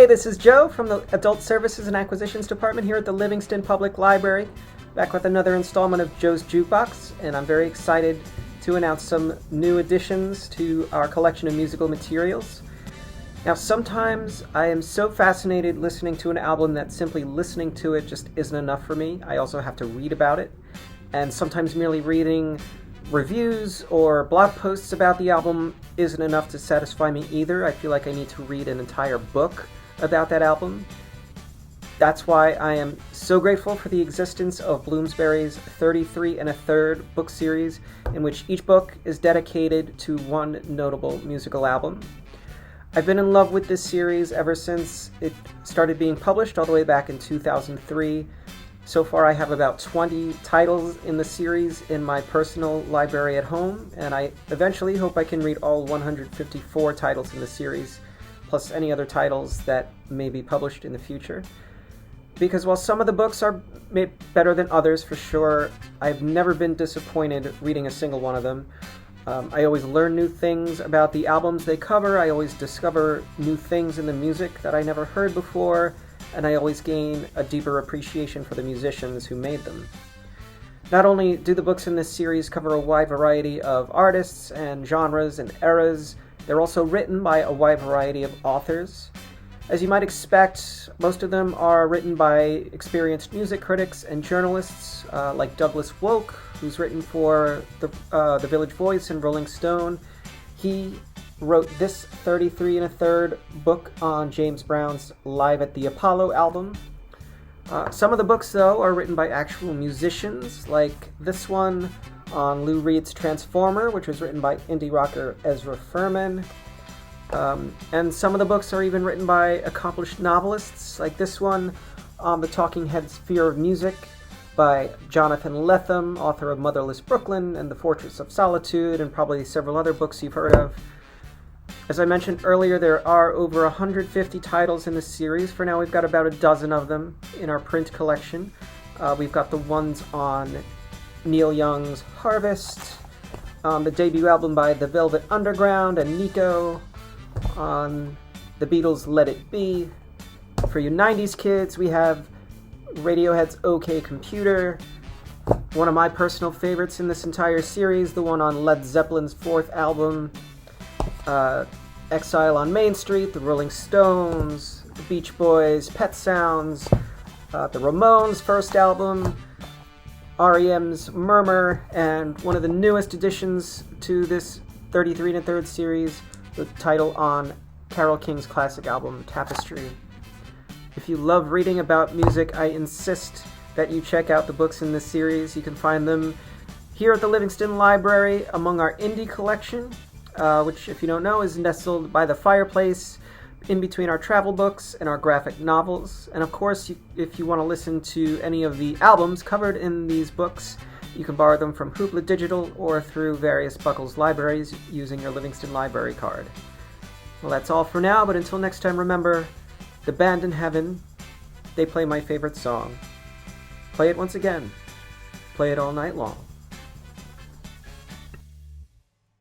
Hey, this is Joe from the Adult Services and Acquisitions Department here at the Livingston Public Library, back with another installment of Joe's Jukebox, and I'm very excited to announce some new additions to our collection of musical materials. Now, sometimes I am so fascinated listening to an album that simply listening to it just isn't enough for me. I also have to read about it, and sometimes merely reading reviews or blog posts about the album isn't enough to satisfy me either. I feel like I need to read an entire book about that album. That's why I am so grateful for the existence of Bloomsbury's 33 1/3 book series, in which each book is dedicated to one notable musical album. I've been in love with this series ever since it started being published all the way back in 2003. So far I have about 20 titles in the series in my personal library at home, and I eventually hope I can read all 154 titles in the series, plus any other titles that may be published in the future. Because while some of the books are better than others for sure, I've never been disappointed reading a single one of them. I always learn new things about the albums they cover, I always discover new things in the music that I never heard before, and I always gain a deeper appreciation for the musicians who made them. Not only do the books in this series cover a wide variety of artists and genres and eras, they're also written by a wide variety of authors. As you might expect, most of them are written by experienced music critics and journalists, like Douglas Woke, who's written for the Village Voice and Rolling Stone. He wrote this 33 1/3 book on James Brown's Live at the Apollo album. Some of the books, though, are written by actual musicians, like this one on Lou Reed's Transformer, which was written by indie rocker Ezra Furman. And some of the books are even written by accomplished novelists, like this one on The Talking Heads' Fear of Music by Jonathan Lethem, author of Motherless Brooklyn and The Fortress of Solitude, and probably several other books you've heard of. As I mentioned earlier, there are over 150 titles in the series. For now, we've got about a dozen of them in our print collection. We've got the ones on Neil Young's Harvest, the debut album by The Velvet Underground and Nico, on the Beatles' Let It Be. For you 90s kids, we have Radiohead's OK Computer, one of my personal favorites in this entire series, the one on Led Zeppelin's fourth album, Exile on Main Street, the Rolling Stones, the Beach Boys, Pet Sounds, the Ramones' first album, R.E.M's Murmur, and one of the newest additions to this 33 1/3 series, the title on Carole King's classic album, Tapestry. If you love reading about music, I insist that you check out the books in this series. You can find them here at the Livingston Library among our indie collection, which, if you don't know, is nestled by the fireplace in between our travel books and our graphic novels. And of course, if you want to listen to any of the albums covered in these books, you can borrow them from Hoopla Digital or through various Buckles libraries using your Livingston Library card. Well, that's all for now, but until next time, remember, the band in heaven, they play my favorite song. Play it once again. Play it all night long.